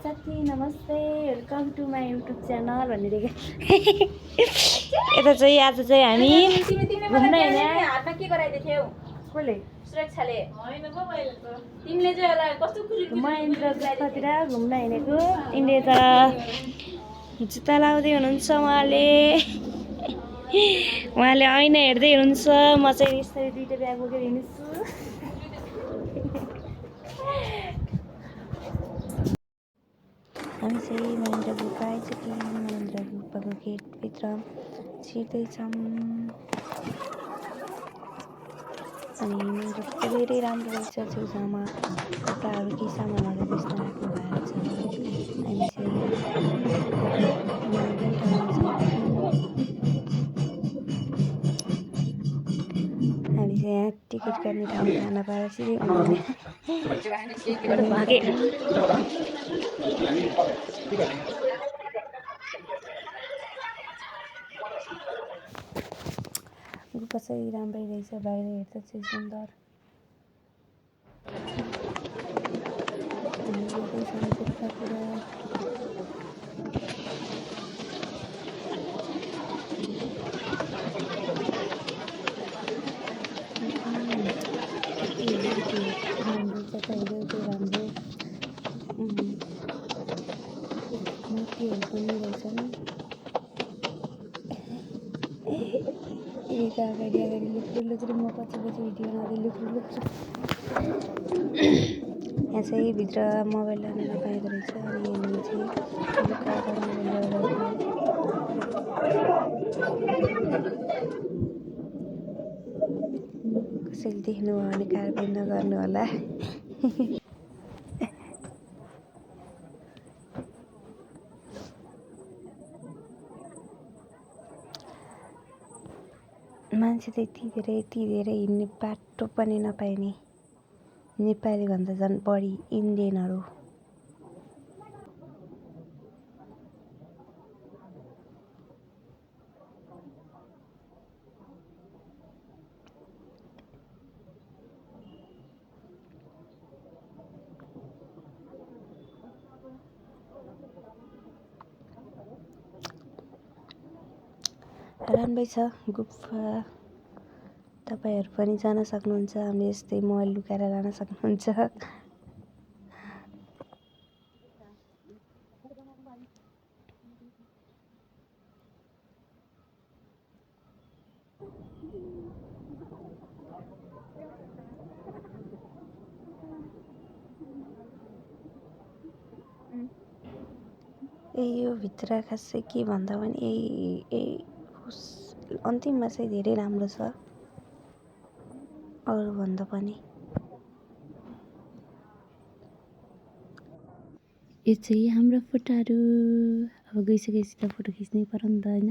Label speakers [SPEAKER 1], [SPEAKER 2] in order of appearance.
[SPEAKER 1] साथी नमस्ते welcome to my YouTube channel भनिदिएको यता चाहिँ आज चाहिँ हामी घुम्न हिँड्ने हातमा के गराइदिएको थियौ कसले सुरक्षाले हैन पो मैले त तिमीले चाहिँ होला कस्तो खुसी महेन्द्र गुफातिर घुम्न हिँडेको तिमीले त जुत्ता लाउँदै हुनुहुन्छ उहाँले ऐना हेर्दै हुनुहुन्छ म चाहिँ यसरी दुईटा ब्याग बोकेर हिँड्छु हामी चाहिँ महेन्द्र गुफा आइसक्यौँ महेन्द्र गुफाको गेटभित्र छिर्दैछौँ अनि महेन्द्र गुफा धेरै राम्रो रहेछ छेउछाउमा कपडाहरू केही सामानहरू बेच्न राख्नु भएको छ हामी चाहिँ यहाँ टिकट काट्ने ठाउँ थाहा नपाएर सिधै भागे गुफा चाहिँ राम्रै रहेछ बाहिर हेर्दा चाहिँ सुन्दर गुफातिर राम्रो जताहरू त्यो राम्रो मूर्तिहरू पनि रहेछन् एक अगाडि लुक्री म पछि भिडियो बनाउँदै लुक्री यहाँ चाहिँ भित्र मोबाइल लान नपाइँदो रहेछ अनि यहाँनिर चाहिँ कसैले देख्नुभयो भने कारबाही नगर्नु होला मान्छे त यति धेरै हिँड्ने बाटो पनि नपाइने नेपाली भन्दा झन् बढी इन्डियनहरू राम्रै छ गुफा तपाईहरु पनि जान सक्नुहुन्छ हामी यस्तै मोबाइल लुकाएर लान सक्नुहुन्छ यो भित्र खासै के भन्दा पनि अन्तिममा चाहिँ धेरै राम्रो छ अरु भन्दा पनि यो चाहिँ हाम्रो फोटोहरु अब गइसकेपछि त फोटो खिच्नै पर्यो नि त हैन।